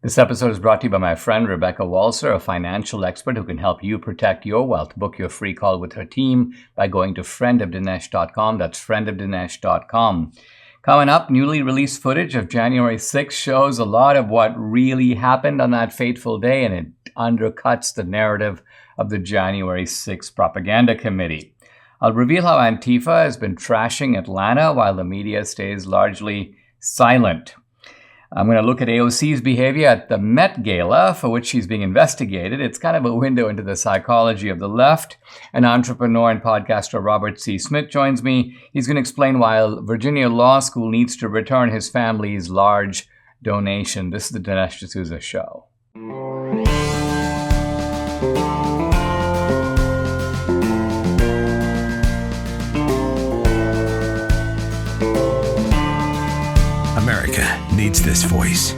This episode is brought to you by my friend Rebecca Walser, a financial expert who can help you protect your wealth. Book your free call with her team by going to friendofdinesh.com. That's friendofdinesh.com. Coming up, newly released footage of January 6th shows a lot of what really happened on that fateful day, and it undercuts the narrative of the January 6th propaganda committee. I'll reveal how Antifa has been trashing Atlanta while the media stays largely silent. I'm going to look at AOC's behavior at the Met Gala, for which she's being investigated. It's kind of a window into the psychology of the left. An entrepreneur and podcaster, Robert C. Smith, joins me. He's going to explain why Virginia Law School needs to return his family's large donation. This is the Dinesh D'Souza Show. America needs this voice.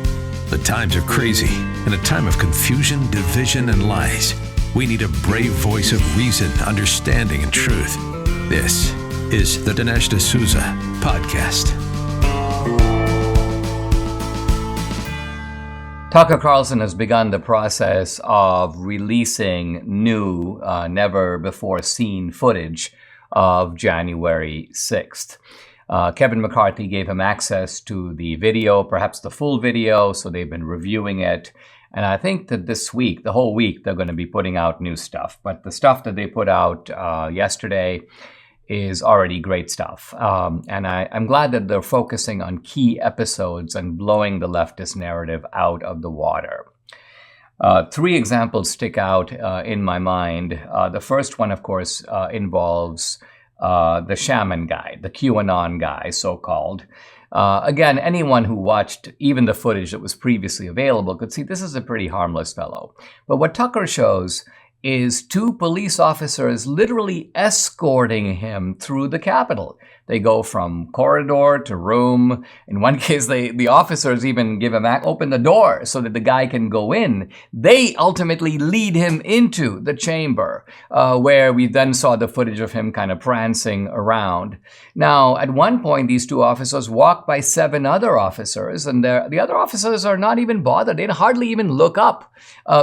The times are crazy. In a time of confusion, division, and lies, we need a brave voice of reason, understanding, and truth. This is the Dinesh D'Souza Podcast. Tucker Carlson has begun the process of releasing new, never-before-seen footage of January 6th. Kevin McCarthy gave him access to the video, perhaps the full video, so they've been reviewing it. And I think that this week, the whole week, they're going to be putting out new stuff. But the stuff that they put out yesterday is already great stuff. And I'm glad that they're focusing on key episodes and blowing the leftist narrative out of the water. Three examples stick out in my mind. The first one, of course, involves the shaman guy, the QAnon guy, so-called. Again, anyone who watched even the footage that was previously available could see this is a pretty harmless fellow. But what Tucker shows is two police officers literally escorting him through the Capitol. They go from corridor to room. In one case, the officers even give him open the door so that the guy can go in. They ultimately lead him into the chamber, where we then saw the footage of him kind of prancing around. Now, at one point, these two officers walk by 7 other officers, and the other officers are not even bothered. They hardly even look up.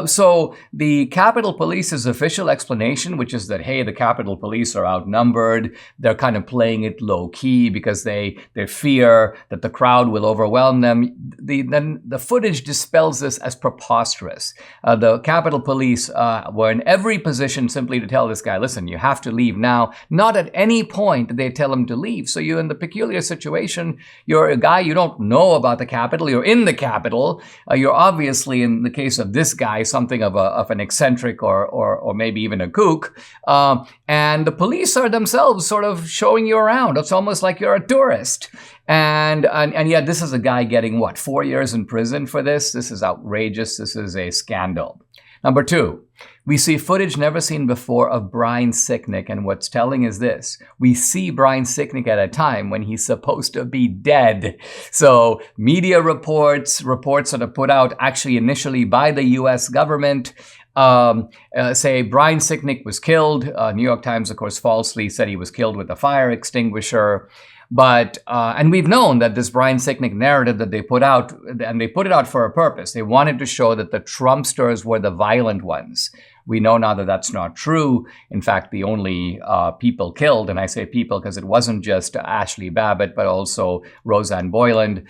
So the Capitol Police's official explanation, which is that, hey, the Capitol Police are outnumbered. They're kind of playing it low key because they fear that the crowd will overwhelm them. Then the footage dispels this as preposterous. The Capitol Police were in every position simply to tell this guy, listen, you have to leave now. Not at any point did they tell him to leave. So you're in the peculiar situation. You're a guy, you don't know about the Capitol. You're in the Capitol. You're obviously, in the case of this guy, something of an eccentric or maybe even a kook. And the police are themselves sort of showing you around. It's almost like you're a tourist. And yet this is a guy getting, 4 years in prison for this? This is outrageous. This is a scandal. Number 2, we see footage never seen before of Brian Sicknick. And what's telling is this. We see Brian Sicknick at a time when he's supposed to be dead. So media reports that are put out actually initially by the U.S. government say Brian Sicknick was killed. New York Times, of course, falsely said he was killed with a fire extinguisher. But, and we've known that this Brian Sicknick narrative that they put out, and they put it out for a purpose. They wanted to show that the Trumpsters were the violent ones. We know now that that's not true. In fact, the only people killed, and I say people because it wasn't just Ashley Babbitt, but also Roseanne Boyland,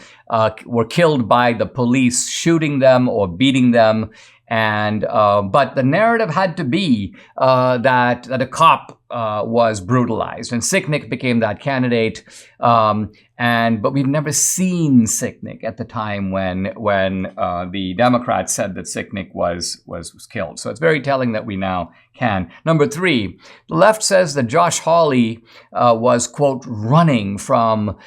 were killed by the police shooting them or beating them. And but the narrative had to be that a cop was brutalized, and Sicknick became that candidate. But we've never seen Sicknick at the time when the Democrats said that Sicknick was killed. So it's very telling that we now can. Number 3, the left says that Josh Hawley was, quote, running for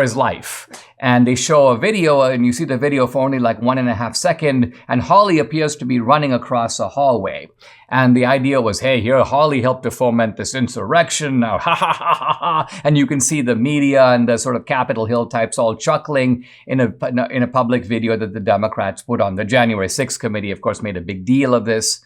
his life. And they show a video, and you see the video for only like 1.5 seconds, and Hawley appears to be running across a hallway. And the idea was, hey, here Hawley helped to foment this insurrection. Now, ha ha ha ha ha. And you can see the media and the sort of Capitol Hill types all chuckling in a public video that the Democrats put on. The January 6th committee, of course, made a big deal of this.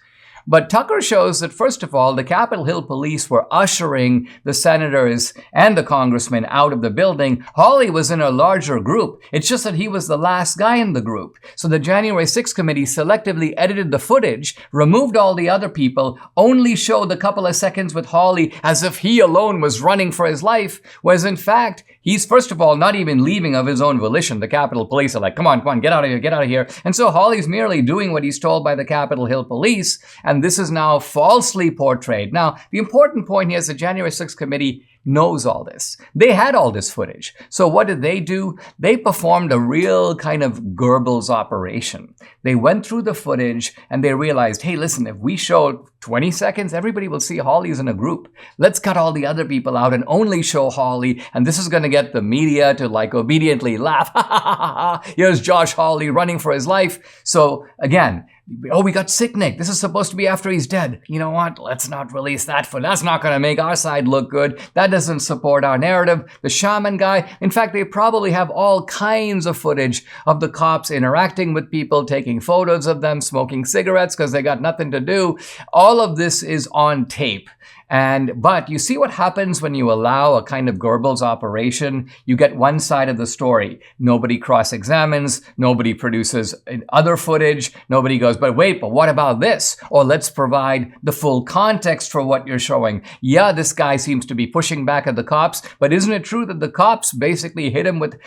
But Tucker shows that, first of all, the Capitol Hill police were ushering the senators and the congressmen out of the building. Hawley was in a larger group. It's just that he was the last guy in the group. So the January 6th committee selectively edited the footage, removed all the other people, only showed a couple of seconds with Hawley as if he alone was running for his life, whereas in fact, he's first of all not even leaving of his own volition. The Capitol Police are like, come on, get out of here, get out of here. And so Hawley's merely doing what he's told by the Capitol Hill Police, and this is now falsely portrayed. Now, the important point here is the January 6th committee knows all this. They had all this footage. So what did they do? They performed a real kind of Goebbels operation. They went through the footage and they realized, hey, listen, if we show 20 seconds, everybody will see Hawley's in a group. Let's cut all the other people out and only show Hawley. And this is going to get the media to like obediently laugh. Ha ha ha ha. Here's Josh Hawley running for his life. So again, oh, we got sick Nick. This is supposed to be after he's dead. You know what? Let's not release that footage. That's not going to make our side look good. That doesn't support our narrative. The shaman guy, in fact, they probably have all kinds of footage of the cops interacting with people, taking photos of them, smoking cigarettes because they got nothing to do. All of this is on tape. But you see what happens when you allow a kind of Goebbels operation? You get one side of the story. Nobody cross-examines. Nobody produces other footage. Nobody goes, but what about this? Or let's provide the full context for what you're showing. Yeah, this guy seems to be pushing back at the cops, but isn't it true that the cops basically hit him with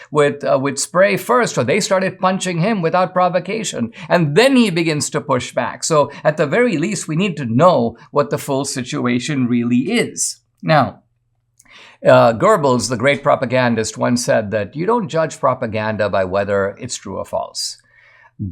spray first, or they started punching him without provocation, and then he begins to push back. So at the very least, we need to know what the full situation really is. Now, Goebbels, the great propagandist, once said that you don't judge propaganda by whether it's true or false.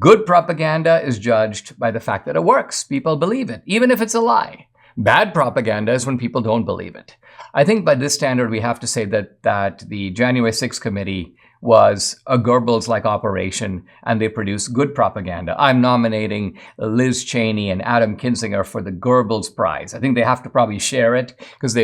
Good propaganda is judged by the fact that it works. People believe it, even if it's a lie. Bad propaganda is when people don't believe it. I think by this standard, we have to say that the January 6th committee was a Goebbels-like operation, and they produced good propaganda. I'm nominating Liz Cheney and Adam Kinzinger for the Goebbels Prize. I think they have to probably share it because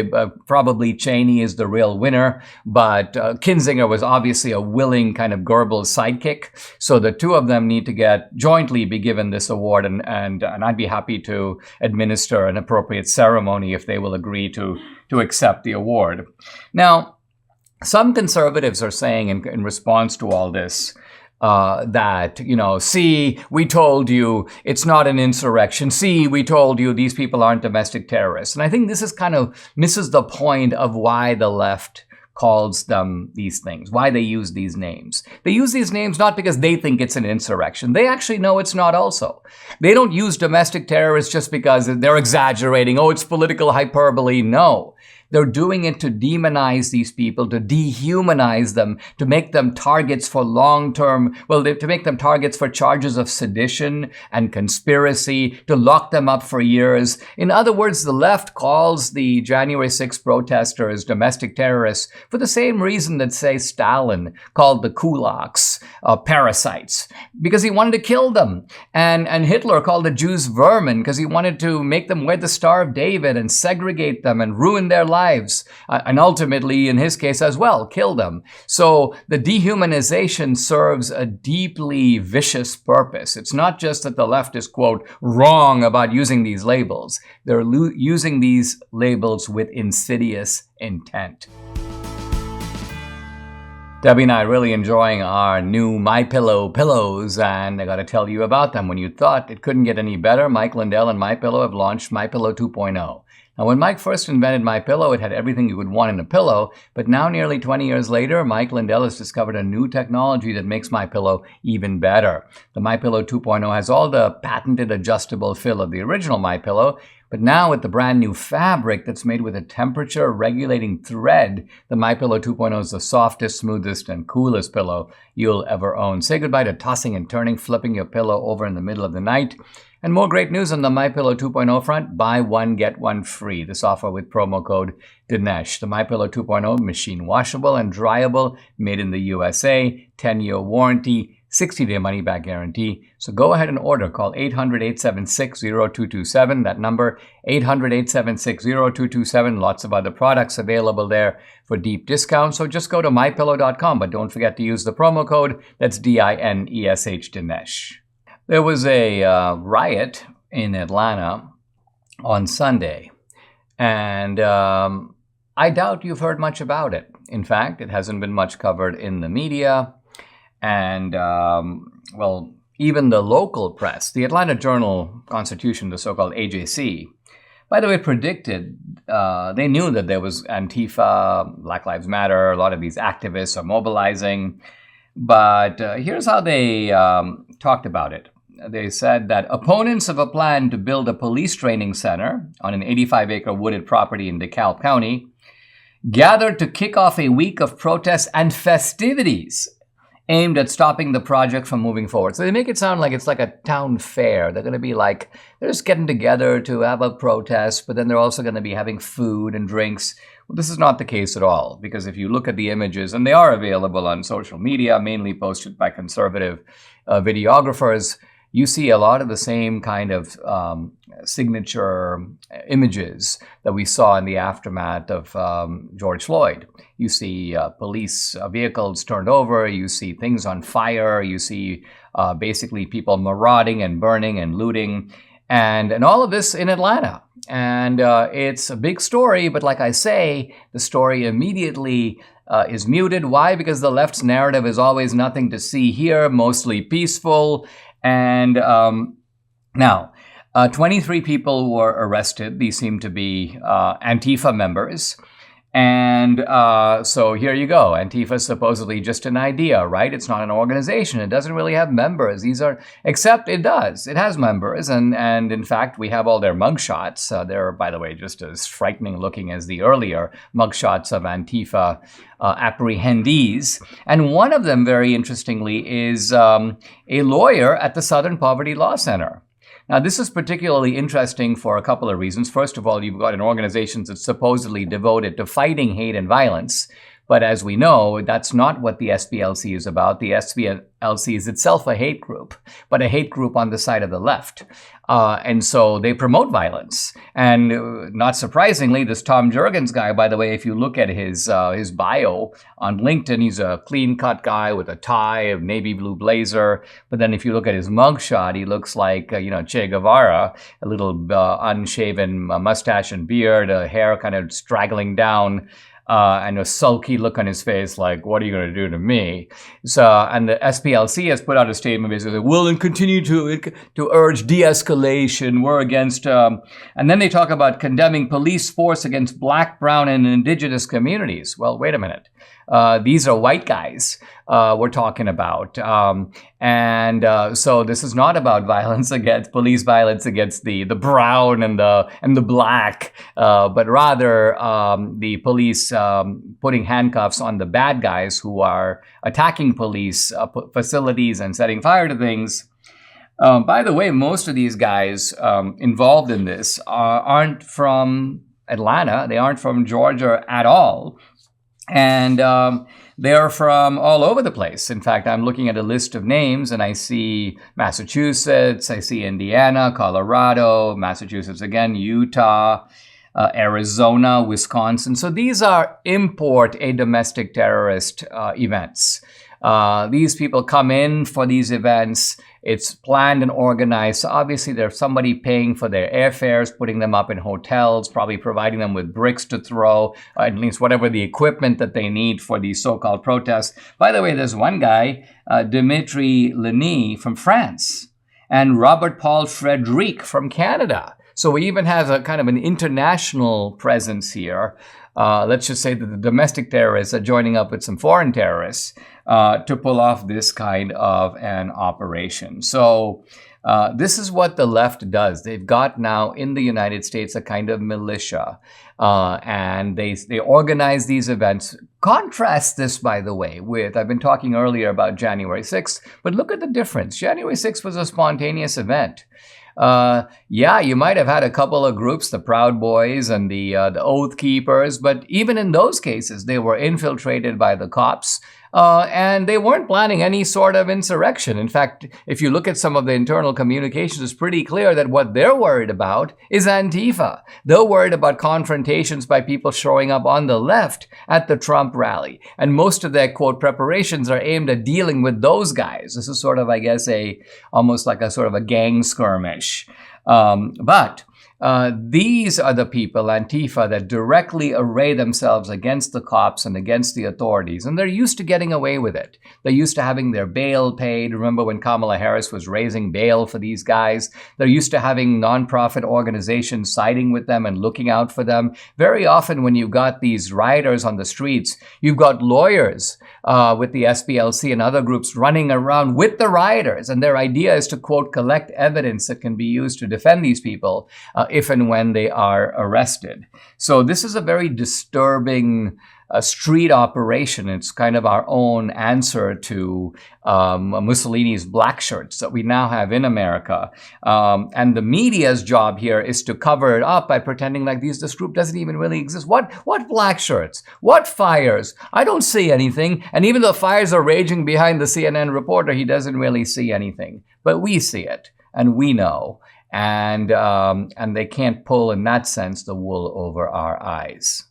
probably Cheney is the real winner, but Kinzinger was obviously a willing kind of Goebbels sidekick. So the two of them need to jointly be given this award, and I'd be happy to administer an appropriate ceremony if they will agree to accept the award. Now, some conservatives are saying in response to all this that, see, we told you it's not an insurrection. See, we told you these people aren't domestic terrorists. And I think this is kind of misses the point of why the left calls them these things, why they use these names. They use these names not because they think it's an insurrection. They actually know it's not also. They don't use domestic terrorists just because they're exaggerating. Oh, it's political hyperbole. No. They're doing it to demonize these people, to dehumanize them, to make them targets for to make them targets for charges of sedition and conspiracy, to lock them up for years. In other words, the left calls the January 6th protesters domestic terrorists for the same reason that, say, Stalin called the kulaks parasites, because he wanted to kill them. And Hitler called the Jews vermin because he wanted to make them wear the Star of David and segregate them and ruin their lives. And ultimately, in his case as well, kill them. So the dehumanization serves a deeply vicious purpose. It's not just that the left is, quote, wrong about using these labels. They're using these labels with insidious intent. Debbie and I are really enjoying our new MyPillow pillows, and I got to tell you about them. When you thought it couldn't get any better, Mike Lindell and MyPillow have launched MyPillow 2.0. Now, when Mike first invented MyPillow, it had everything you would want in a pillow, but now nearly 20 years later, Mike Lindell has discovered a new technology that makes MyPillow even better. The MyPillow 2.0 has all the patented adjustable fill of the original MyPillow, but now with the brand new fabric that's made with a temperature-regulating thread, the MyPillow 2.0 is the softest, smoothest, and coolest pillow you'll ever own. Say goodbye to tossing and turning, flipping your pillow over in the middle of the night. And more great news on the MyPillow 2.0 front. Buy one, get one free. This offer with promo code Dinesh. The MyPillow 2.0, machine washable and dryable, made in the USA, 10-year warranty, 60-day money-back guarantee. So go ahead and order. Call 800-876-0227. That number, 800-876-0227. Lots of other products available there for deep discounts. So just go to mypillow.com, but don't forget to use the promo code. That's DINESH, Dinesh. There was a riot in Atlanta on Sunday. And I doubt you've heard much about it. In fact, it hasn't been much covered in the media. And, well, even the local press, the Atlanta Journal-Constitution, the so-called AJC, by the way, predicted, they knew that there was Antifa, Black Lives Matter, a lot of these activists are mobilizing. But here's how they talked about it. They said that opponents of a plan to build a police training center on an 85-acre wooded property in DeKalb County gathered to kick off a week of protests and festivities aimed at stopping the project from moving forward. So they make it sound like it's like a town fair. They're going to be like, they're just getting together to have a protest, but then they're also going to be having food and drinks. Well, this is not the case at all, because if you look at the images, and they are available on social media, mainly posted by conservative videographers, you see a lot of the same kind of signature images that we saw in the aftermath of George Floyd. You see police vehicles turned over, you see things on fire, you see basically people marauding and burning and looting, and all of this in Atlanta. And it's a big story, but like I say, the story immediately is muted. Why? Because the left's narrative is always nothing to see here, mostly peaceful. And now, 23 people were arrested. These seem to be Antifa members. And so here you go. Antifa is supposedly just an idea, right? It's not an organization. It doesn't really have members. Except it does. It has members. And in fact, we have all their mugshots. They're, by the way, just as frightening looking as the earlier mugshots of Antifa apprehendees. And one of them, very interestingly, is a lawyer at the Southern Poverty Law Center. Now, this is particularly interesting for a couple of reasons. First of all, you've got an organization that's supposedly devoted to fighting hate and violence. But as we know, that's not what the SPLC is about. The SPLC is itself a hate group, but a hate group on the side of the left. And so they promote violence. And not surprisingly, this Tom Jurgens guy, by the way, if you look at his bio on LinkedIn, he's a clean-cut guy with a tie, a navy blue blazer. But then if you look at his mugshot, he looks like, Che Guevara, a little unshaven mustache and beard, hair kind of straggling down. And a sulky look on his face, like, what are you going to do to me? So, and the SPLC has put out a statement basically, we'll continue to urge de-escalation. We're against, and then they talk about condemning police force against Black, Brown, and Indigenous communities. Well, wait a minute. These are white guys we're talking about. So this is not about police violence against the brown and the black, but rather the police putting handcuffs on the bad guys who are attacking police facilities and setting fire to things. By the way, most of these guys involved in this aren't from Atlanta. They aren't from Georgia at all. And they are from all over the place. In fact, I'm looking at a list of names and I see Massachusetts, I see Indiana, Colorado, Massachusetts again, Utah, Arizona, Wisconsin. So these are import a domestic terrorist events. These people come in for these events. It's planned and organized. So obviously there's somebody paying for their airfares, putting them up in hotels, probably providing them with bricks to throw, or at least whatever the equipment that they need for these so-called protests. By the way, there's one guy, Dimitri Lenny from France, and Robert Paul Frederic from Canada. So we even have a kind of an international presence here. Let's just say that the domestic terrorists are joining up with some foreign terrorists to pull off this kind of an operation. So this is what the left does. They've got now in the United States a kind of militia, and they organize these events. Contrast this, by the way, with, I've been talking earlier about January 6th, but look at the difference. January 6th was a spontaneous event. Yeah, you might have had a couple of groups, the Proud Boys and the Oath Keepers, but even in those cases, they were infiltrated by the cops, and they weren't planning any sort of insurrection. In fact, if you look at some of the internal communications, it's pretty clear that what they're worried about is Antifa. They're worried about confrontations by people showing up on the left at the Trump rally, and most of their, quote, preparations are aimed at dealing with those guys. This is sort of, I guess, almost like a sort of a gang skirmish. But These are the people, Antifa, that directly array themselves against the cops and against the authorities. And they're used to getting away with it. They're used to having their bail paid. Remember when Kamala Harris was raising bail for these guys? They're used to having nonprofit organizations siding with them and looking out for them. Very often when you've got these rioters on the streets, you've got lawyers with the SPLC and other groups running around with the rioters. And their idea is to, quote, collect evidence that can be used to defend these people if and when they are arrested. So this is a very disturbing street operation. It's kind of our own answer to Mussolini's black shirts that we now have in America. And the media's job here is to cover it up by pretending like this group doesn't even really exist. What black shirts? What fires? I don't see anything. And even though fires are raging behind the CNN reporter, he doesn't really see anything. But we see it, and we know. And they can't pull, in that sense, the wool over our eyes.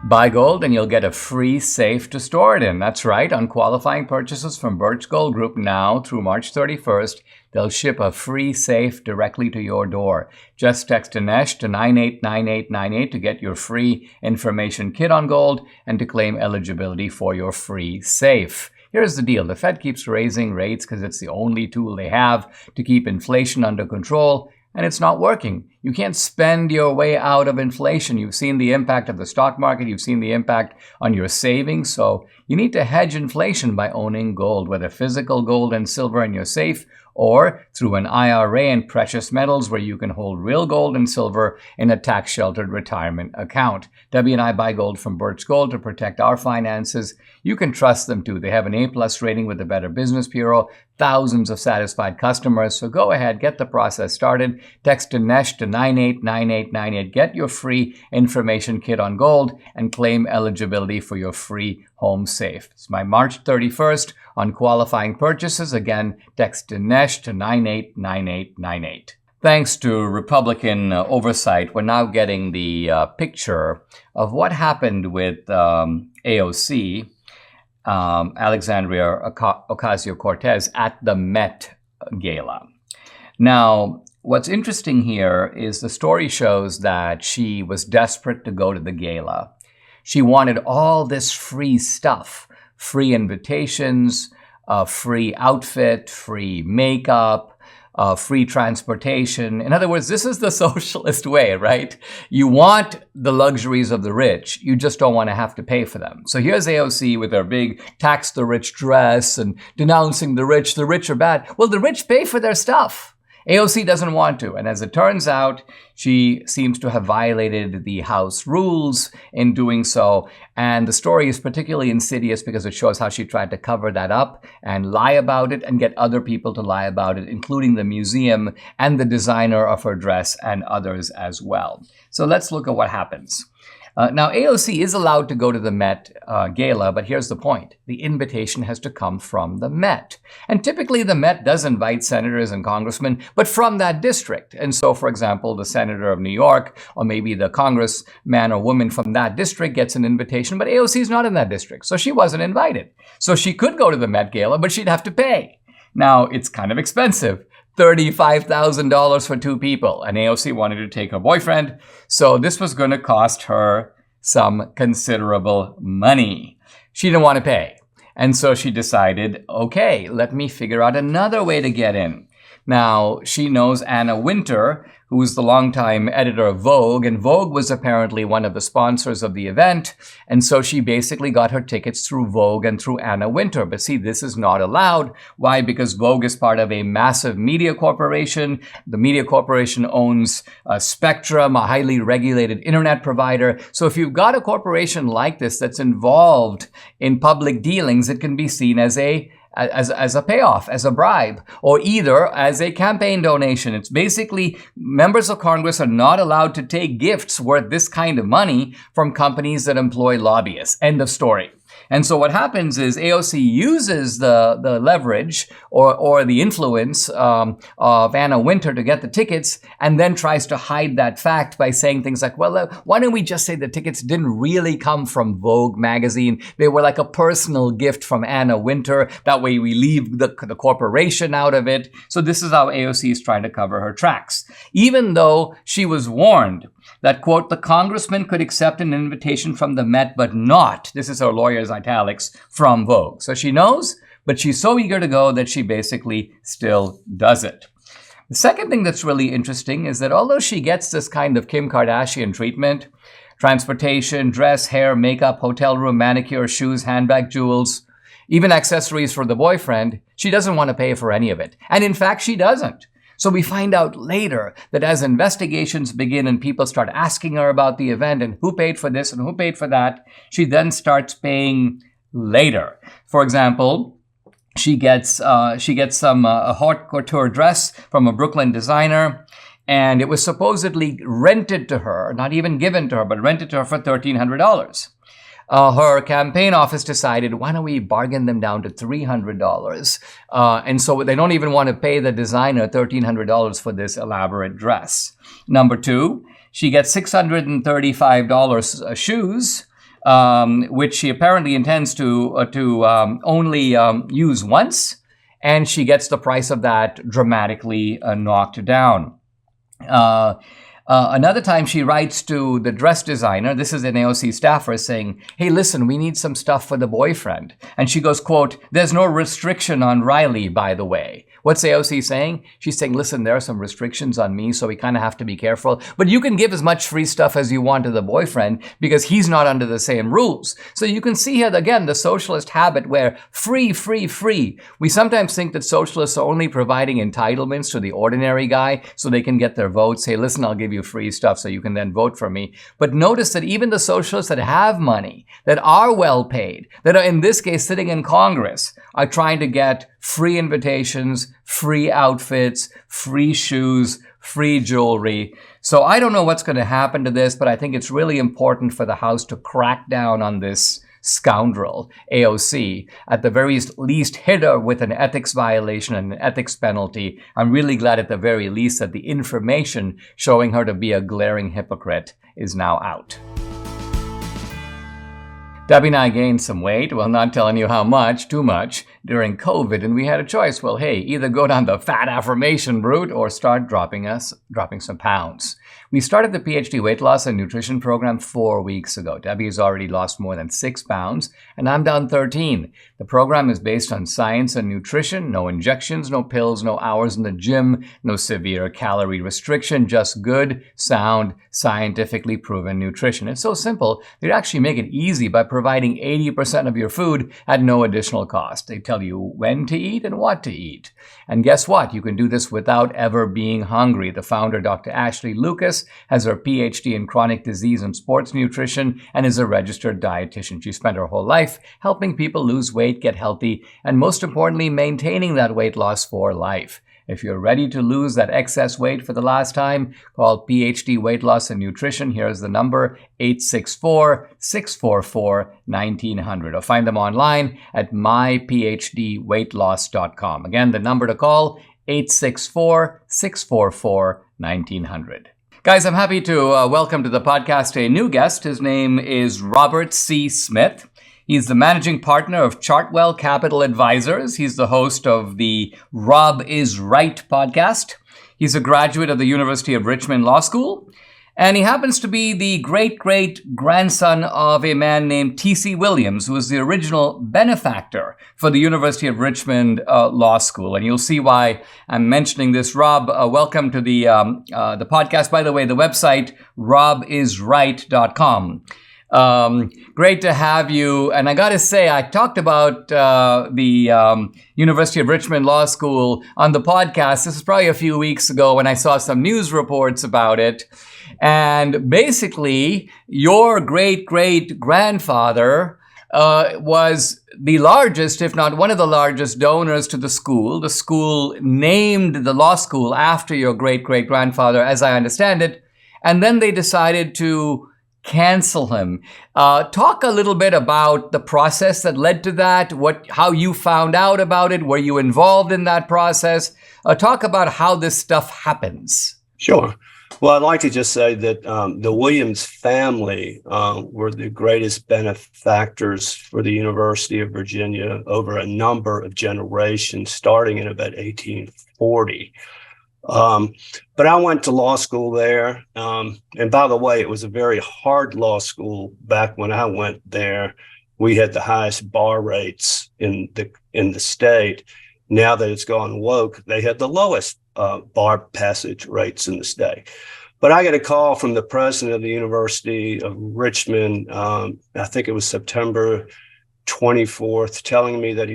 Buy gold and you'll get a free safe to store it in. That's right. On qualifying purchases from Birch Gold Group now through March 31st, they'll ship a free safe directly to your door. Just text Dinesh to 989898 to get your free information kit on gold and to claim eligibility for your free safe. Here's the deal. The Fed keeps raising rates because it's the only tool they have to keep inflation under control, and it's not working. You can't spend your way out of inflation. You've seen the impact of the stock market. You've seen the impact on your savings. So you need to hedge inflation by owning gold, whether physical gold and silver in your safe or through an IRA and precious metals where you can hold real gold and silver in a tax-sheltered retirement account. Debbie and I buy gold from Birch Gold to protect our finances. You can trust them too. They have an A+ rating with the Better Business Bureau, thousands of satisfied customers. So go ahead, get the process started. Text Dinesh to 989898. Get your free information kit on gold and claim eligibility for your free home safe. It's my March 31st on qualifying purchases. Again, text Dinesh to 989898. Thanks to Republican oversight, we're now getting the picture of what happened with AOC, Alexandria Ocasio-Cortez, at the Met Gala. Now, what's interesting here is the story shows that she was desperate to go to the gala. She wanted all this free stuff, free invitations, free outfit, free makeup, free transportation. In other words, this is the socialist way, right? You want the luxuries of the rich. You just don't want to have to pay for them. So here's AOC with her big tax the rich dress and denouncing the rich. The rich are bad. Well, the rich pay for their stuff. AOC doesn't want to. And as it turns out, she seems to have violated the House rules in doing so. And the story is particularly insidious because it shows how she tried to cover that up and lie about it and get other people to lie about it, including the museum and the designer of her dress and others as well. So let's look at what happens. Now, AOC is allowed to go to the Met Gala, but here's the point. The invitation has to come from the Met. And typically the Met does invite senators and congressmen, but from that district. And so, for example, the senator of New York, or maybe the congressman or woman from that district gets an invitation, but AOC is not in that district, so she wasn't invited. So she could go to the Met Gala, but she'd have to pay. Now, it's kind of expensive. $35,000 for two people. And AOC wanted to take her boyfriend. So this was going to cost her some considerable money. She didn't want to pay. And so she decided, okay, let me figure out another way to get in. Now, she knows Anna Wintour, who is the longtime editor of Vogue, and Vogue was apparently one of the sponsors of the event, and so she basically got her tickets through Vogue and through Anna Wintour. But see, this is not allowed. Why? Because Vogue is part of a massive media corporation. The media corporation owns Spectrum, a highly regulated internet provider. So if you've got a corporation like this that's involved in public dealings, it can be seen as a payoff, as a bribe, or either as a campaign donation. It's basically members of Congress are not allowed to take gifts worth this kind of money from companies that employ lobbyists. End of story. And so what happens is AOC uses the leverage or the influence of Anna Wintour to get the tickets, and then tries to hide that fact by saying things like, well, why don't we just say the tickets didn't really come from Vogue magazine? They were like a personal gift from Anna Wintour. That way we leave the corporation out of it. So this is how AOC is trying to cover her tracks. Even though she was warned that, quote, the congressman could accept an invitation from the Met, but not, this is her lawyer's italics, from Vogue. So she knows, but she's so eager to go that she basically still does it. The second thing that's really interesting is that although she gets this kind of Kim Kardashian treatment, transportation, dress, hair, makeup, hotel room, manicure, shoes, handbag, jewels, even accessories for the boyfriend, she doesn't want to pay for any of it. And in fact, she doesn't. So we find out later that as investigations begin and people start asking her about the event and who paid for this and who paid for that, she then starts paying later. For example, she gets some a haute couture dress from a Brooklyn designer, and it was supposedly rented to her, not even given to her, but rented to her for $1,300. Her campaign office decided, why don't we bargain them down to $300? And so they don't even want to pay the designer $1,300 for this elaborate dress. Number two, she gets $635 shoes, which she apparently intends to only use once, and she gets the price of that dramatically knocked down. Another time she writes to the dress designer, this is an AOC staffer, saying, hey, listen, we need some stuff for the boyfriend. And she goes, quote, there's no restriction on Riley, by the way. What's AOC saying? She's saying, listen, there are some restrictions on me, so we kind of have to be careful. But you can give as much free stuff as you want to the boyfriend because he's not under the same rules. So you can see here, again, the socialist habit where free, free, free. We sometimes think that socialists are only providing entitlements to the ordinary guy so they can get their votes. Hey, listen, I'll give you free stuff so you can then vote for me. But notice that even the socialists that have money, that are well paid, that are in this case sitting in Congress, are trying to get free invitations, free outfits, free shoes, free jewelry. So I don't know what's going to happen to this, but I think it's really important for the House to crack down on this scoundrel, AOC, at the very least hit her with an ethics violation and an ethics penalty. I'm really glad at the very least that the information showing her to be a glaring hypocrite is now out. Debbie and I gained some weight, well, not telling you how much, too much, during COVID, and we had a choice. Well, hey, either go down the fat affirmation route or start dropping some pounds. We started the PhD weight loss and nutrition program 4 weeks ago. Debbie has already lost more than 6 pounds, and I'm down 13. The program is based on science and nutrition, no injections, no pills, no hours in the gym, no severe calorie restriction, just good, sound, scientifically proven nutrition. It's so simple, they actually make it easy by providing 80% of your food at no additional cost. They tell you when to eat and what to eat. And guess what? You can do this without ever being hungry. The founder, Dr. Ashley Lucas, has her PhD in chronic disease and sports nutrition and is a registered dietitian. She spent her whole life helping people lose weight, get healthy, and most importantly, maintaining that weight loss for life. If you're ready to lose that excess weight for the last time, call PhD Weight Loss and Nutrition. Here's the number, 864-644-1900. Or find them online at myphdweightloss.com. Again, the number to call, 864-644-1900. Guys, I'm happy to welcome to the podcast a new guest. His name is Robert C. Smith. He's the managing partner of Chartwell Capital Advisors. He's the host of the Rob is Right podcast. He's a graduate of the University of Richmond Law School. And he happens to be the great-great-grandson of a man named T.C. Williams, who was the original benefactor for the University of Richmond Law School. And you'll see why I'm mentioning this. Rob, welcome to the podcast. By the way, the website, robisright.com. Great to have you. And I got to say, I talked about the University of Richmond Law School on the podcast. This is probably a few weeks ago when I saw some news reports about it. And basically, your great-great-grandfather was the largest, if not one of the largest donors to the school. The school named the law school after your great-great-grandfather, as I understand it. And then they decided to cancel him. Talk a little bit about the process that led to that, how you found out about it, were you involved in that process? Talk about how this stuff happens. Sure. Well, I'd like to just say that the Williams family were the greatest benefactors for the University of Virginia over a number of generations, starting in about 1840. But I went to law school there. And by the way, it was a very hard law school back when I went there. We had the highest bar rates in the state. Now that it's gone woke, they had the lowest bar passage rates in the state. But I got a call from the president of the University of Richmond, I think it was September 24th, telling me that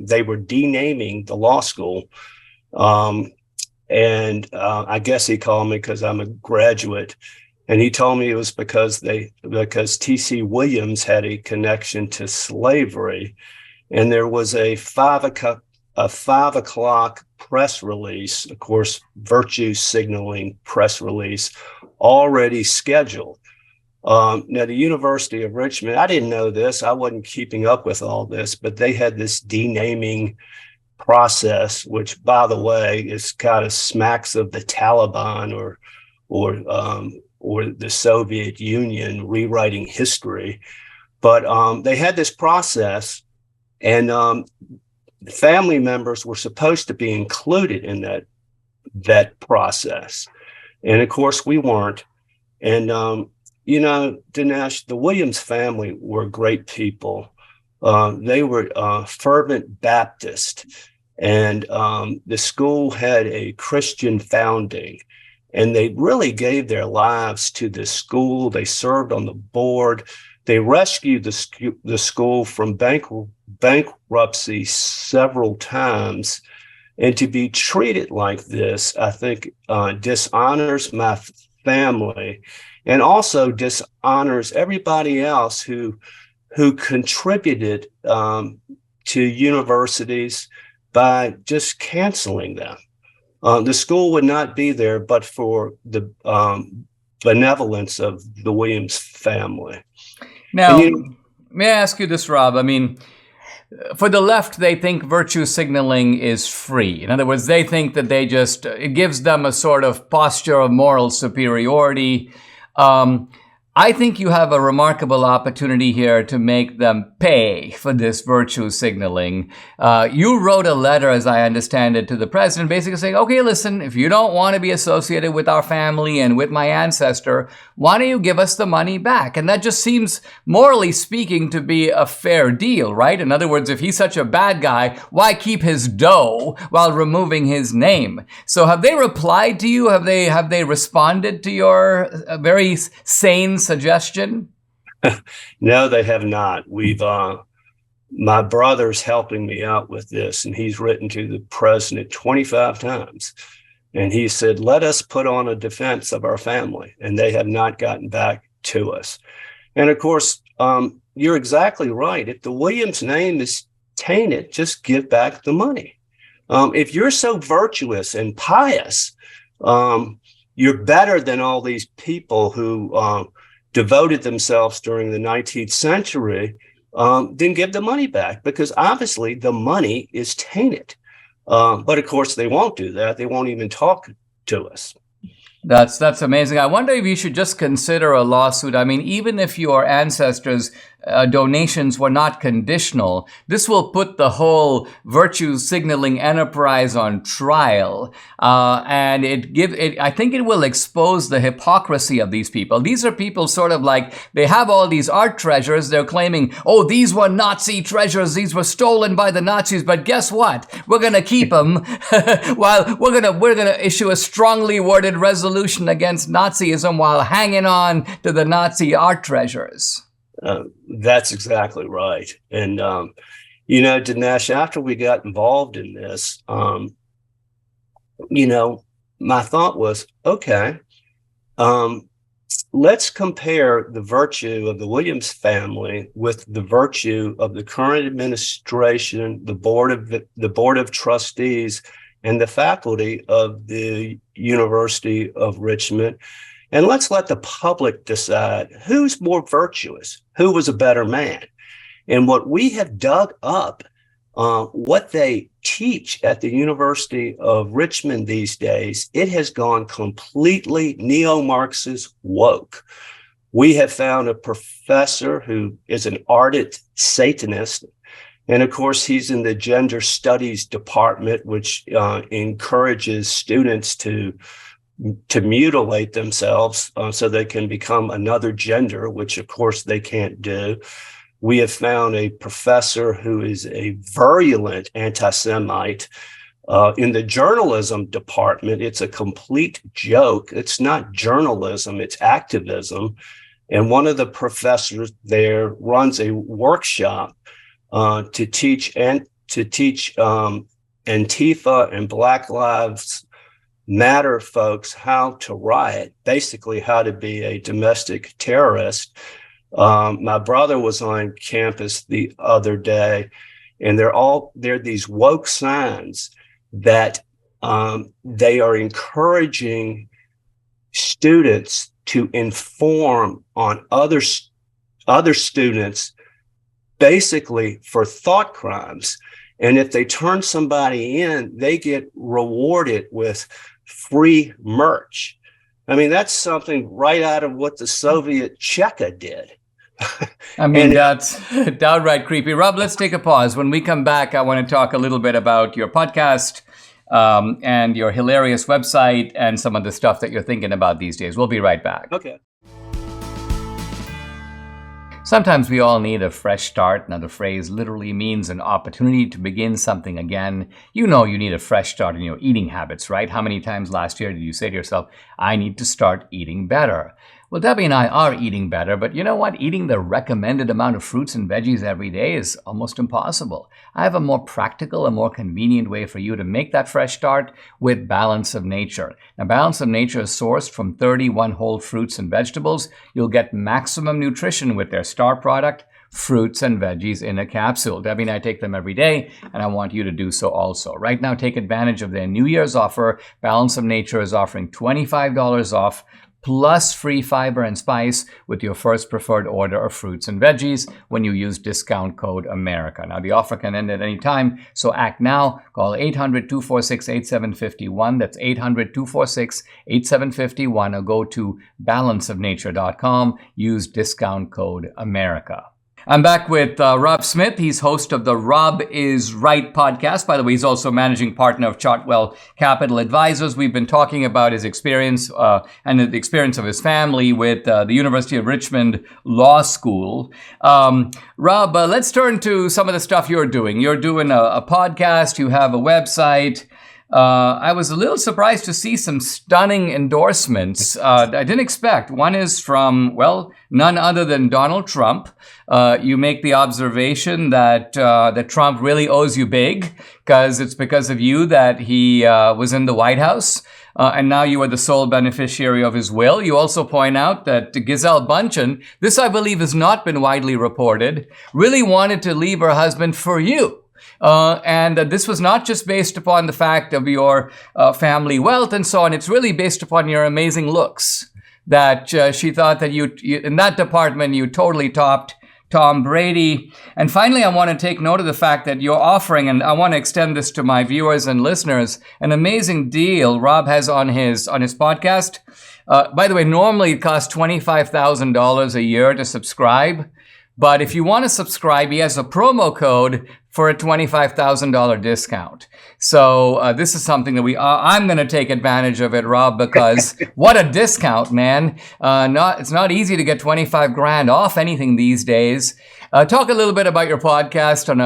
they were denaming the law school. And I guess he called me because I'm a graduate. And he told me it was because T.C. Williams had a connection to slavery. And there was a 5 o'clock press release, of course, virtue signaling press release, already scheduled. Now, the University of Richmond, I didn't know this. I wasn't keeping up with all this, but they had this denaming process, which, by the way, is kind of smacks of the Taliban or the Soviet Union rewriting history. But they had this process, and family members were supposed to be included in that process. And of course, we weren't. And, Dinesh, the Williams family were great people. They were fervent Baptist, and the school had a Christian founding, and they really gave their lives to the school. They served on the board. They rescued the school from bankruptcy several times. And to be treated like this, I think, dishonors my family and also dishonors everybody else who contributed to universities by just canceling them. The school would not be there but for the benevolence of the Williams family. Now, may I ask you this, Rob? I mean, for the left, they think virtue signaling is free. In other words, they think that it gives them a sort of posture of moral superiority. I think you have a remarkable opportunity here to make them pay for this virtue signaling. You wrote a letter, as I understand it, to the president, basically saying, okay, listen, if you don't want to be associated with our family and with my ancestor, why don't you give us the money back? And that just seems, morally speaking, to be a fair deal, right? In other words, if he's such a bad guy, why keep his dough while removing his name? So have they replied to you? Have they responded to your very sane suggestion? No, they have not. My brother's helping me out with this, and he's written to the president 25 times. And he said, let us put on a defense of our family. And they have not gotten back to us. And of course, you're exactly right. If the Williams name is tainted, just give back the money. If you're so virtuous and pious, you're better than all these people who devoted themselves during the 19th century, then give the money back, because obviously the money is tainted. But of course, they won't do that. They won't even talk to us. That's amazing. I wonder if you should just consider a lawsuit. I mean, even if your ancestors' donations were not conditional, this will put the whole virtue signaling enterprise on trial, and I think it will expose the hypocrisy of these people. These are people sort of like, they have all these art treasures. They're claiming, oh, these were Nazi treasures. These were stolen by the Nazis. But guess what? We're going to keep them while we're going to issue a strongly worded resolution against Nazism while hanging on to the Nazi art treasures. That's exactly right. And, Dinesh, after we got involved in this, my thought was, okay, let's compare the virtue of the Williams family with the virtue of the current administration, the board of trustees, and the faculty of the University of Richmond. and let's let the public decide who's more virtuous, who was a better man. And what we have dug up, what they teach at the University of Richmond these days, it has gone completely neo-Marxist woke. We have found a professor who is an ardent Satanist. And of course, he's in the gender studies department, which encourages students to mutilate themselves so they can become another gender, which of course they can't do. We have found a professor who is a virulent anti-Semite. In the journalism department, it's a complete joke. It's not journalism, it's activism. And one of the professors there runs a workshop to teach Antifa and Black Lives Matter folks how to riot, basically how to be a domestic terrorist. My brother was on campus the other day, and they're these woke signs that they are encouraging students to inform on other students, basically for thought crimes. And if they turn somebody in, they get rewarded with free merch. I mean, that's something right out of what the Soviet Cheka did. I mean, that's downright creepy. Rob, let's take a pause. When we come back, I want to talk a little bit about your podcast and your hilarious website and some of the stuff that you're thinking about these days. We'll be right back. Okay. Sometimes we all need a fresh start. Now, the phrase literally means an opportunity to begin something again. You know you need a fresh start in your eating habits, right? How many times last year did you say to yourself, I need to start eating better? Well, Debbie and I are eating better, but you know what? Eating the recommended amount of fruits and veggies every day is almost impossible. I have a more practical and more convenient way for you to make that fresh start with Balance of Nature. Now, Balance of Nature is sourced from 31 whole fruits and vegetables. You'll get maximum nutrition with their star product, fruits and veggies in a capsule. Debbie and I take them every day, and I want you to do so also. Right now, take advantage of their New Year's offer. Balance of Nature is offering $25 off plus free fiber and spice with your first preferred order of fruits and veggies when you use discount code America. Now, the offer can end at any time, so act now. Call 800-246-8751. That's 800-246-8751, or go to balanceofnature.com. Use discount code America. I'm back with Rob Smith. He's host of the Rob is Right podcast. By the way, he's also managing partner of Chartwell Capital Advisors. We've been talking about his experience and the experience of his family with the University of Richmond Law School. Rob, let's turn to some of the stuff you're doing. You're doing a podcast. You have a website. I was a little surprised to see some stunning endorsements I didn't expect. One is from, well, none other than Donald Trump. You make the observation that Trump really owes you big because it's because of you that he was in the White House. And now you are the sole beneficiary of his will. You also point out that Gisele Bündchen, this I believe has not been widely reported, really wanted to leave her husband for you. And this was not just based upon the fact of your family wealth and so on. It's really based upon your amazing looks. That she thought that you in that department, you totally topped Tom Brady. And finally, I want to take note of the fact that you're offering, and I want to extend this to my viewers and listeners, an amazing deal Rob has on his podcast. By the way, normally it costs $25,000 a year to subscribe. But if you want to subscribe, he has a promo code for a $25,000 discount. So this is something that I'm going to take advantage of it, Rob, because what a discount, man. It's not easy to get 25 grand off anything these days. Talk a little bit about your podcast and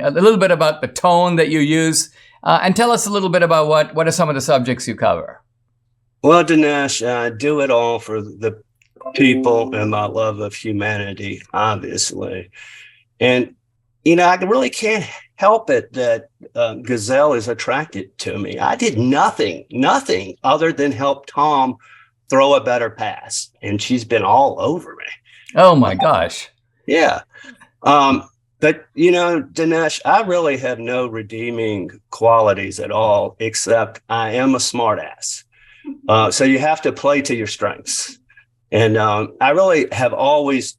a little bit about the tone that you use, and tell us a little bit about what are some of the subjects you cover. Well, Dinesh, I do it all for the people and my love of humanity, obviously. And, you know, I really can't help it that Gisele is attracted to me. I did nothing other than help Tom throw a better pass. And she's been all over me. Oh, my gosh. Yeah. But, you know, Dinesh, I really have no redeeming qualities at all, except I am a smartass. So you have to play to your strengths. And I really have always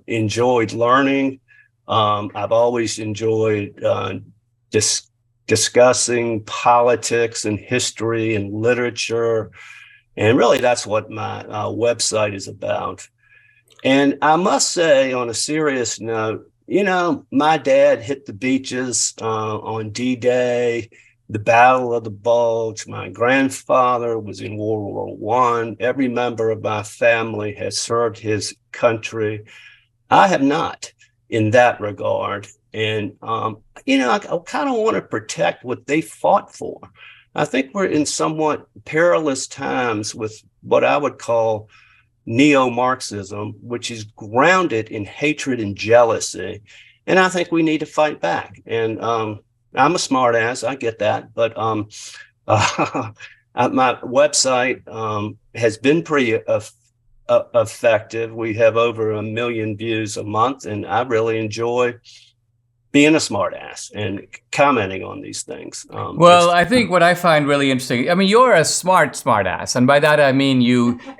enjoyed learning. I've always enjoyed discussing politics and history and literature. And really, that's what my website is about. And I must say, on a serious note, my dad hit the beaches on D-Day, the Battle of the Bulge. My grandfather was in World War I. Every member of my family has served his country. I have not in that regard. And, I kind of want to protect what they fought for. I think we're in somewhat perilous times with what I would call neo-Marxism, which is grounded in hatred and jealousy. And I think we need to fight back. And I'm a smart ass, I get that. But my website has been pretty effective. We have over 1 million views a month, and I really enjoy being a smart ass and commenting on these things. Well, I think what I find really interesting, I mean, you're a smart ass. And by that, I mean,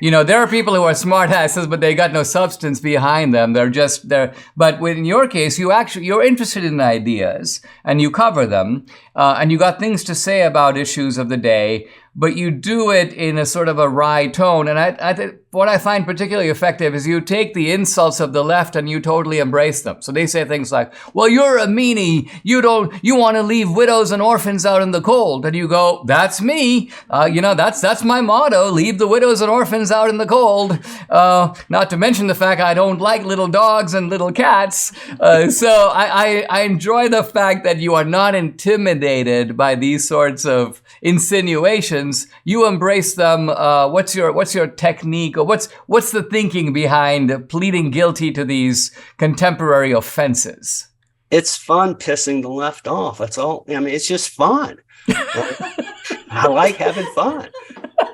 there are people who are smart asses, but they got no substance behind them. But in your case, you're interested in ideas and you cover them and you got things to say about issues of the day, but you do it in a sort of a wry tone. And I think what I find particularly effective is you take the insults of the left and you totally embrace them. So they say things like, well, you're a meanie. You want to leave widows and orphans out in the cold. And you go, that's me. That's my motto. Leave the widows and orphans out in the cold. Not to mention the fact I don't like little dogs and little cats. So I enjoy the fact that you are not intimidated by these sorts of insinuations. You embrace them. What's your technique, or what's the thinking behind pleading guilty to these contemporary offenses? It's fun pissing the left off. That's all. I mean, it's just fun. I like having fun.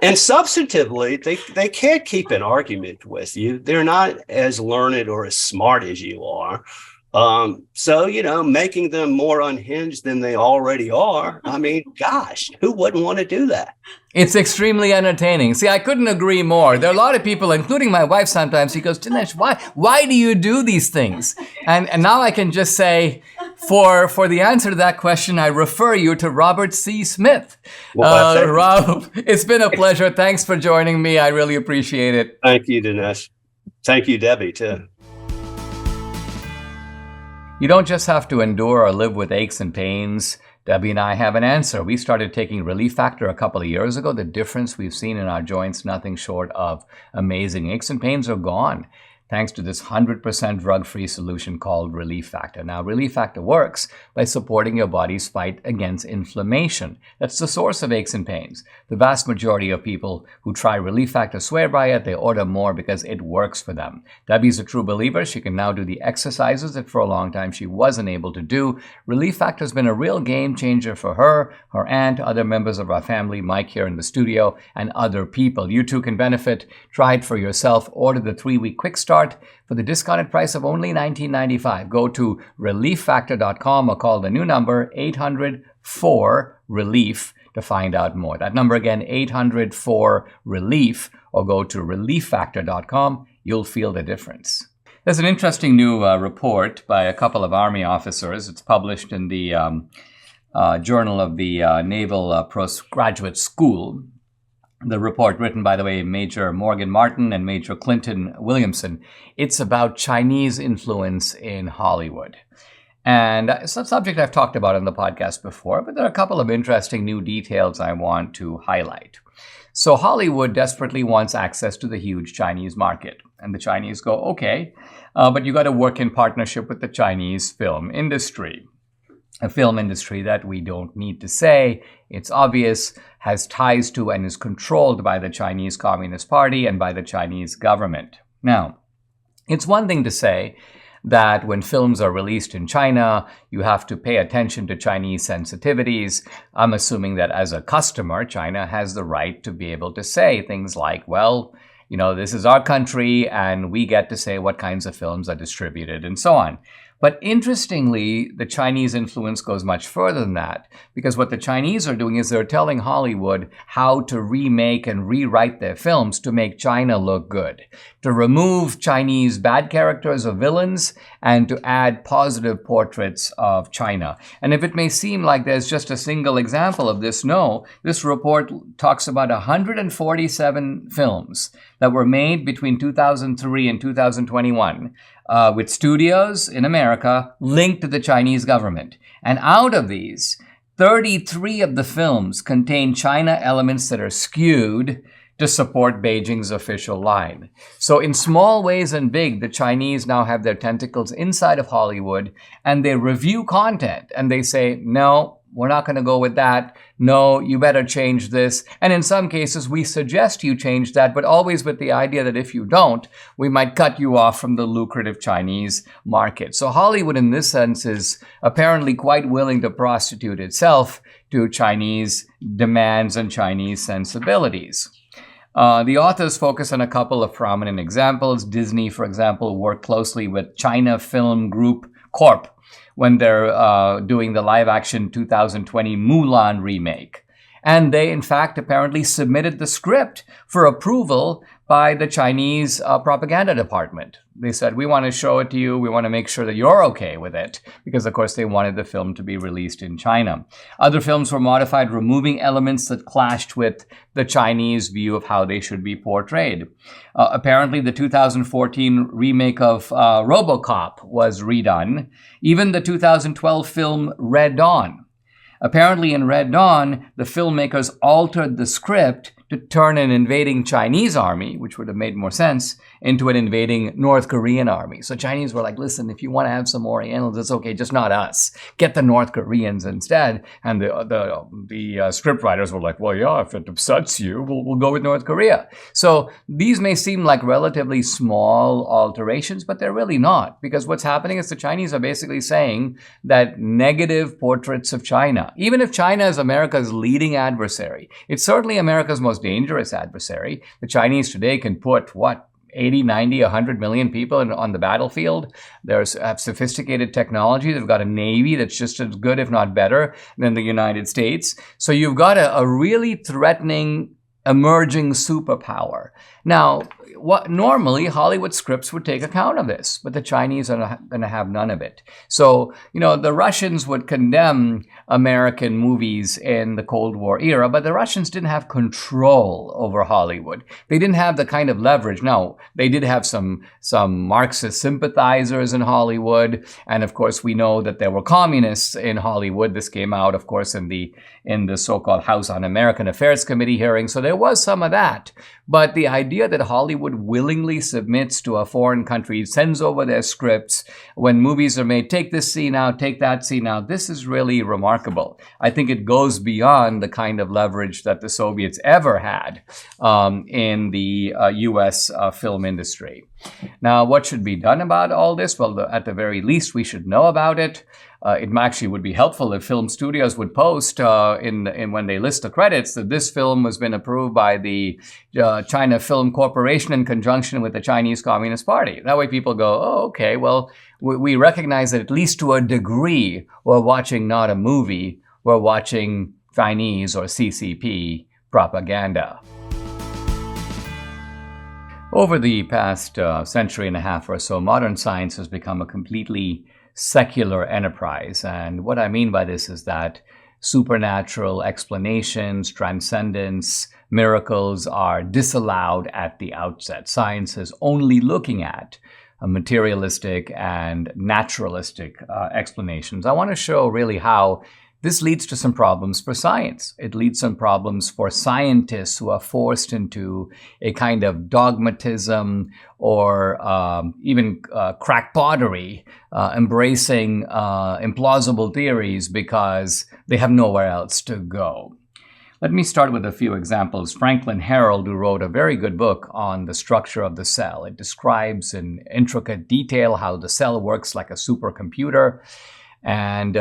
And substantively, they can't keep an argument with you. They're not as learned or as smart as you are. So, making them more unhinged than they already are. I mean, gosh, who wouldn't want to do that? It's extremely entertaining. See, I couldn't agree more. There are a lot of people, including my wife sometimes, she goes, Dinesh, why do you do these things? And now I can just say, for the answer to that question, I refer you to Robert C. Smith. Rob, it's been a pleasure. Thanks for joining me. I really appreciate it. Thank you, Dinesh. Thank you, Debbie, too. You don't just have to endure or live with aches and pains. Debbie and I have an answer. We started taking Relief Factor a couple of years ago. The difference we've seen in our joints, nothing short of amazing. Aches and pains are gone, thanks to this 100% drug-free solution called Relief Factor. Now, Relief Factor works by supporting your body's fight against inflammation. That's the source of aches and pains. The vast majority of people who try Relief Factor swear by it. They order more because it works for them. Debbie's a true believer. She can now do the exercises that for a long time she wasn't able to do. Relief Factor has been a real game changer for her, her aunt, other members of our family, Mike here in the studio, and other people. You too can benefit. Try it for yourself. Order the 3-week quick start for the discounted price of only $19.95. Go to relieffactor.com or call the new number 800-4-RELIEF to find out more. That number again, 800-4-RELIEF, or go to relieffactor.com. You'll feel the difference. There's an interesting new report by a couple of Army officers. It's published in the Journal of the Naval Postgraduate School. The report, written, by the way, Major Morgan Martin and Major Clinton Williamson, it's about Chinese influence in Hollywood. And it's a subject I've talked about on the podcast before, but there are a couple of interesting new details I want to highlight. So Hollywood desperately wants access to the huge Chinese market. And the Chinese go, okay, but you got to work in partnership with the Chinese film industry. A film industry that we don't need to say, it's obvious, has ties to and is controlled by the Chinese Communist Party and by the Chinese government. Now, it's one thing to say that when films are released in China, you have to pay attention to Chinese sensitivities. I'm assuming that as a customer, China has the right to be able to say things like, well, this is our country and we get to say what kinds of films are distributed and so on. But interestingly, the Chinese influence goes much further than that, because what the Chinese are doing is they're telling Hollywood how to remake and rewrite their films to make China look good, to remove Chinese bad characters or villains, and to add positive portraits of China. And if it may seem like there's just a single example of this, no, this report talks about 147 films that were made between 2003 and 2021 with studios in America linked to the Chinese government. And out of these, 33 of the films contain China elements that are skewed to support Beijing's official line. So in small ways and big, the Chinese now have their tentacles inside of Hollywood, and they review content and they say, no, we're not going to go with that. No, you better change this. And in some cases, we suggest you change that, but always with the idea that if you don't, we might cut you off from the lucrative Chinese market. So Hollywood, in this sense, is apparently quite willing to prostitute itself to Chinese demands and Chinese sensibilities. The authors focus on a couple of prominent examples. Disney, for example, worked closely with China Film Group Corp when they're doing the live-action 2020 Mulan remake. And they, in fact, apparently submitted the script for approval by the Chinese propaganda department. They said, we want to show it to you. We want to make sure that you're okay with it, because, of course, they wanted the film to be released in China. Other films were modified, removing elements that clashed with the Chinese view of how they should be portrayed. Apparently, the 2014 remake of RoboCop was redone. Even the 2012 film Red Dawn. Apparently, in Red Dawn, the filmmakers altered the script to turn an invading Chinese army, which would have made more sense, into an invading North Korean army. So Chinese were like, listen, if you want to have some Orientals, it's okay, just not us. Get the North Koreans instead. And the script writers were like, well, yeah, if it upsets you, we'll go with North Korea. So these may seem like relatively small alterations, but they're really not. Because what's happening is the Chinese are basically saying that negative portraits of China, even if China is America's leading adversary, it's certainly America's most dangerous adversary. The Chinese today can put, 80, 90, 100 million people on the battlefield. They have sophisticated technology. They've got a navy that's just as good, if not better, than the United States. So you've got a really threatening emerging superpower. Now, normally Hollywood scripts would take account of this, but the Chinese are going to have none of it. So, the Russians would condemn American movies in the Cold War era, but the Russians didn't have control over Hollywood. They didn't have the kind of leverage. Now, they did have some Marxist sympathizers in Hollywood, and of course, we know that there were communists in Hollywood. This came out, of course, in the so-called House Un-American Affairs Committee hearing. So there was some of that. But the idea that Hollywood willingly submits to a foreign country, sends over their scripts, when movies are made, take this scene out, take that scene out, this is really remarkable. I think it goes beyond the kind of leverage that the Soviets ever had in the U.S. Film industry. Now, what should be done about all this? Well, at the very least, we should know about it. It actually would be helpful if film studios would post in when they list the credits that this film has been approved by the China Film Corporation in conjunction with the Chinese Communist Party. That way people go, oh, okay, well, we recognize that at least to a degree we're watching not a movie, we're watching Chinese or CCP propaganda. Over the past century and a half or so, modern science has become a completely secular enterprise. And what I mean by this is that supernatural explanations, transcendence, miracles are disallowed at the outset. Science is only looking at materialistic and naturalistic explanations. I want to show really how this leads to some problems for science. It leads to some problems for scientists who are forced into a kind of dogmatism or even crackpottery, embracing implausible theories because they have nowhere else to go. Let me start with a few examples. Franklin Harold, who wrote a very good book on the structure of the cell. It describes in intricate detail how the cell works like a supercomputer. And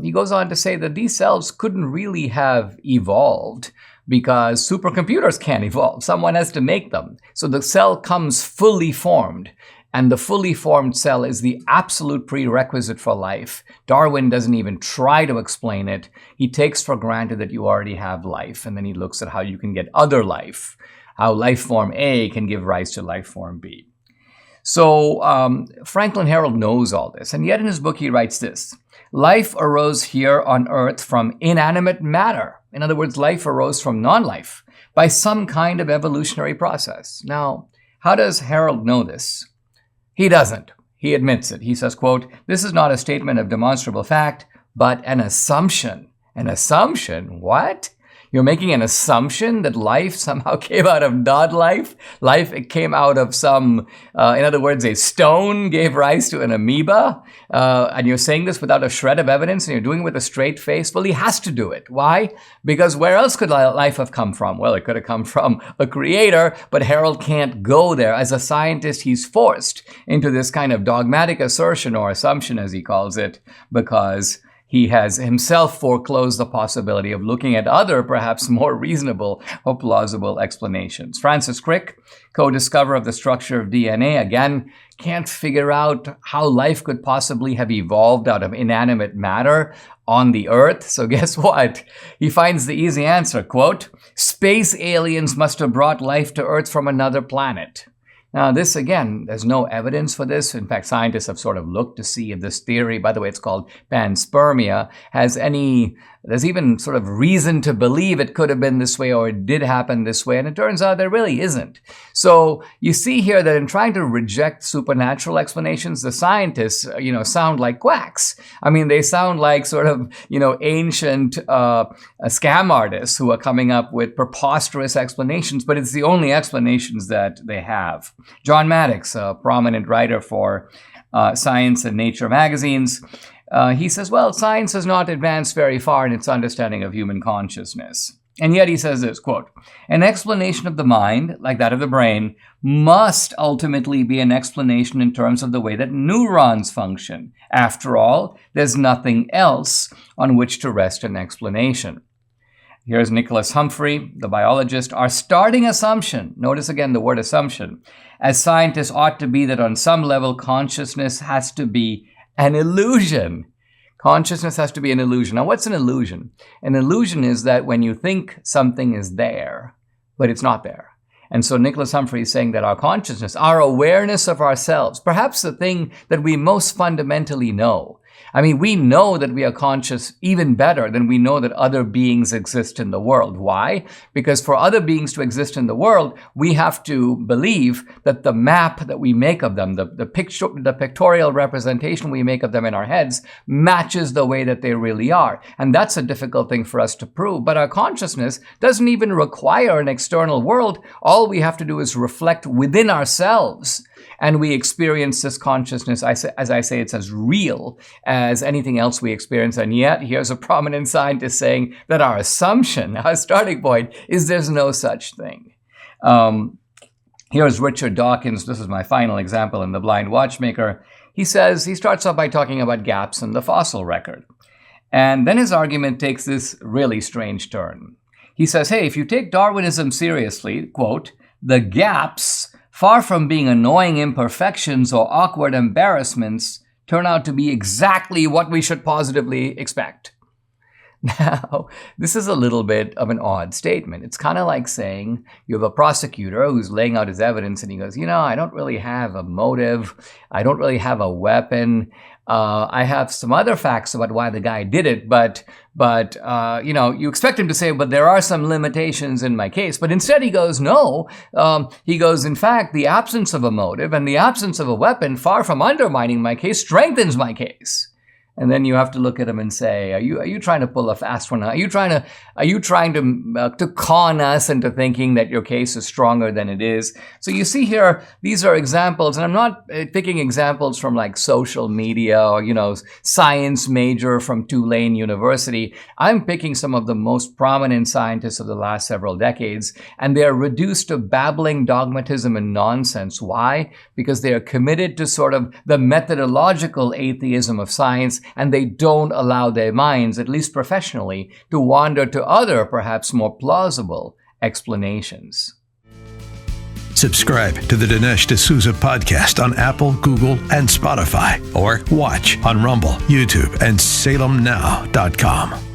he goes on to say that these cells couldn't really have evolved because supercomputers can't evolve. Someone has to make them. So the cell comes fully formed. and the fully formed cell is the absolute prerequisite for life. Darwin doesn't even try to explain it. He takes for granted that you already have life, and then he looks at how you can get other life, how life form A can give rise to life form B. So Franklin Herald knows all this, and yet in his book he writes this: life arose here on Earth from inanimate matter. In other words, life arose from non-life by some kind of evolutionary process. Now, how does Herald know this? He doesn't. He admits it. He says, quote, "This is not a statement of demonstrable fact, but an assumption." An assumption? What? You're making an assumption that life somehow came out of non-life? Life came out of some, in other words, a stone gave rise to an amoeba? And you're saying this without a shred of evidence, and you're doing it with a straight face? Well, he has to do it. Why? Because where else could life have come from? Well, it could have come from a creator, but Herald can't go there. As a scientist, he's forced into this kind of dogmatic assertion, or assumption as he calls it, because he has himself foreclosed the possibility of looking at other, perhaps more reasonable or plausible explanations. Francis Crick, co-discoverer of the structure of DNA, again, can't figure out how life could possibly have evolved out of inanimate matter on the Earth. So guess what? He finds the easy answer, quote, "Space aliens must have brought life to Earth from another planet." Now, this, again, there's no evidence for this. In fact, scientists have sort of looked to see if this theory, by the way, it's called panspermia, there's even sort of reason to believe it could have been this way or it did happen this way, and it turns out there really isn't. So you see here that in trying to reject supernatural explanations, the scientists, sound like quacks. I mean, they sound like sort of, ancient scam artists who are coming up with preposterous explanations, but it's the only explanations that they have. John Maddox, a prominent writer for Science and Nature magazines, he says, well, science has not advanced very far in its understanding of human consciousness. And yet he says this, quote, "An explanation of the mind, like that of the brain, must ultimately be an explanation in terms of the way that neurons function. After all, there's nothing else on which to rest an explanation." Here's Nicholas Humphrey, the biologist. "Our starting assumption," notice again the word assumption, "as scientists ought to be that on some level consciousness has to be an illusion." Consciousness has to be an illusion. Now, what's an illusion? An illusion is that when you think something is there, but it's not there. And so Nicholas Humphrey is saying that our consciousness, our awareness of ourselves, perhaps the thing that we most fundamentally know. I mean, we know that we are conscious even better than we know that other beings exist in the world. Why? Because for other beings to exist in the world, we have to believe that the map that we make of them, the pictorial representation we make of them in our heads, matches the way that they really are. And that's a difficult thing for us to prove. But our consciousness doesn't even require an external world. All we have to do is reflect within ourselves. And we experience this consciousness, as I say, it's as real as anything else we experience. And yet, here's a prominent scientist saying that our assumption, our starting point, is there's no such thing. Here's Richard Dawkins. This is my final example in The Blind Watchmaker. He starts off by talking about gaps in the fossil record. And then his argument takes this really strange turn. He says, hey, if you take Darwinism seriously, quote, "the gaps, far from being annoying imperfections or awkward embarrassments, turn out to be exactly what we should positively expect." Now, this is a little bit of an odd statement. It's kind of like saying you have a prosecutor who's laying out his evidence and he goes, I don't really have a motive. I don't really have a weapon. I have some other facts about why the guy did it, but you expect him to say, but there are some limitations in my case. But instead he goes, no. He goes, in fact, the absence of a motive and the absence of a weapon, far from undermining my case, strengthens my case. And then you have to look at him and say, are you trying to pull a fast one? Are you trying to con us into thinking that your case is stronger than it is? So you see here, these are examples, and I'm not picking examples from like social media or, science major from Tulane University. I'm picking some of the most prominent scientists of the last several decades, and they're reduced to babbling dogmatism and nonsense. Why? Because they are committed to sort of the methodological atheism of science, and they don't allow their minds, at least professionally, to wander to other, perhaps more plausible explanations. Subscribe to the Dinesh D'Souza podcast on Apple, Google, and Spotify, or watch on Rumble, YouTube, and salemnow.com.